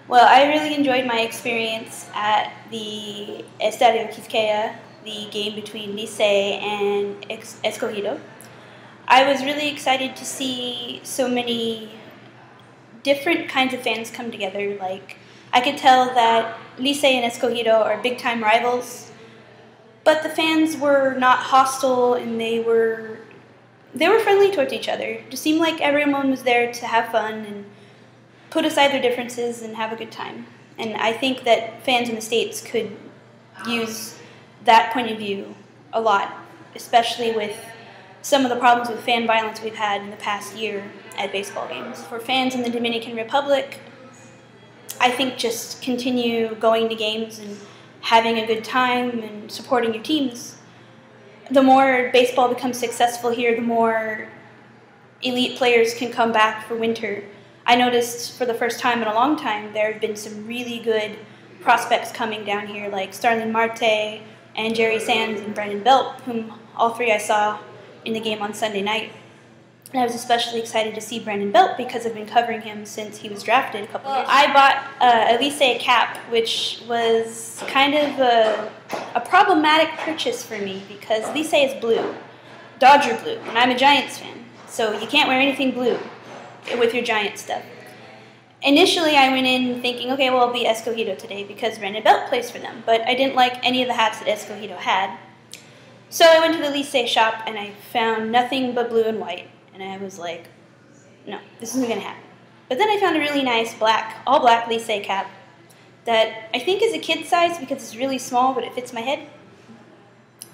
Well, I really enjoyed my experience at the Estadio Quisqueya, the game between Licey and Escogido. I was really excited to see so many different kinds of fans come together. Like, I could tell that Licey and Escogido are big-time rivals, but the fans were not hostile and they were friendly towards each other. It just seemed like everyone was there to have fun and put aside their differences and have a good time. And I think that fans in the States could use that point of view a lot, especially with some of the problems with fan violence we've had in the past year at baseball games. For fans in the Dominican Republic, I think just continue going to games and having a good time and supporting your teams. The more baseball becomes successful here, the more elite players can come back for winter. I noticed for the first time in a long time there have been some really good prospects coming down here, like Starling Marte and Jerry Sands and Brandon Belt, whom all three I saw in the game on Sunday night. And I was especially excited to see Brandon Belt because I've been covering him since he was drafted a couple years ago. I bought a Licey cap, which was kind of a problematic purchase for me because Licey is blue, Dodger blue, and I'm a Giants fan, so you can't wear anything blue with your Giant stuff. Initially, I went in thinking, okay, well, I'll be Escogido today because Brandon Belt plays for them, but I didn't like any of the hats that Escogido had. So I went to the Licey shop and I found nothing but blue and white, and I was like, no, this isn't going to happen. But then I found a really nice all black Licey cap that I think is a kid size because it's really small, but it fits my head.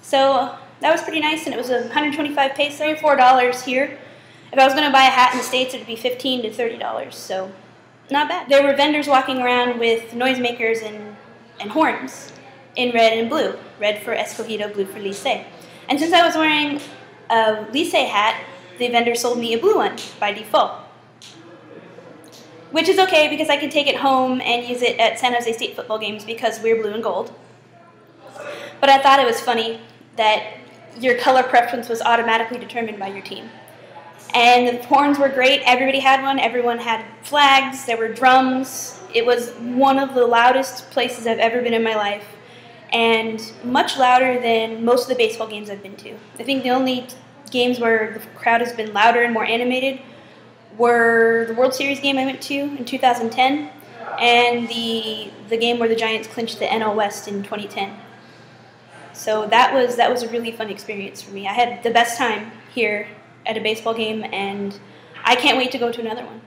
So that was pretty nice, and it was 125 pesos, $4 here. If I was going to buy a hat in the States, it would be $15 to $30, so not bad. There were vendors walking around with noisemakers and horns in red and blue. Red for Escogido, blue for Licey. And since I was wearing a Licey hat, the vendor sold me a blue one by default. Which is okay because I can take it home and use it at San Jose State football games because we're blue and gold. But I thought it was funny that your color preference was automatically determined by your team. And the horns were great. Everybody had one. Everyone had flags. There were drums. It was one of the loudest places I've ever been in my life, and much louder than most of the baseball games I've been to. I think the only games where the crowd has been louder and more animated were the World Series game I went to in 2010 and the game where the Giants clinched the NL West in 2010. So that was a really fun experience for me. I had the best time here at a baseball game, and I can't wait to go to another one.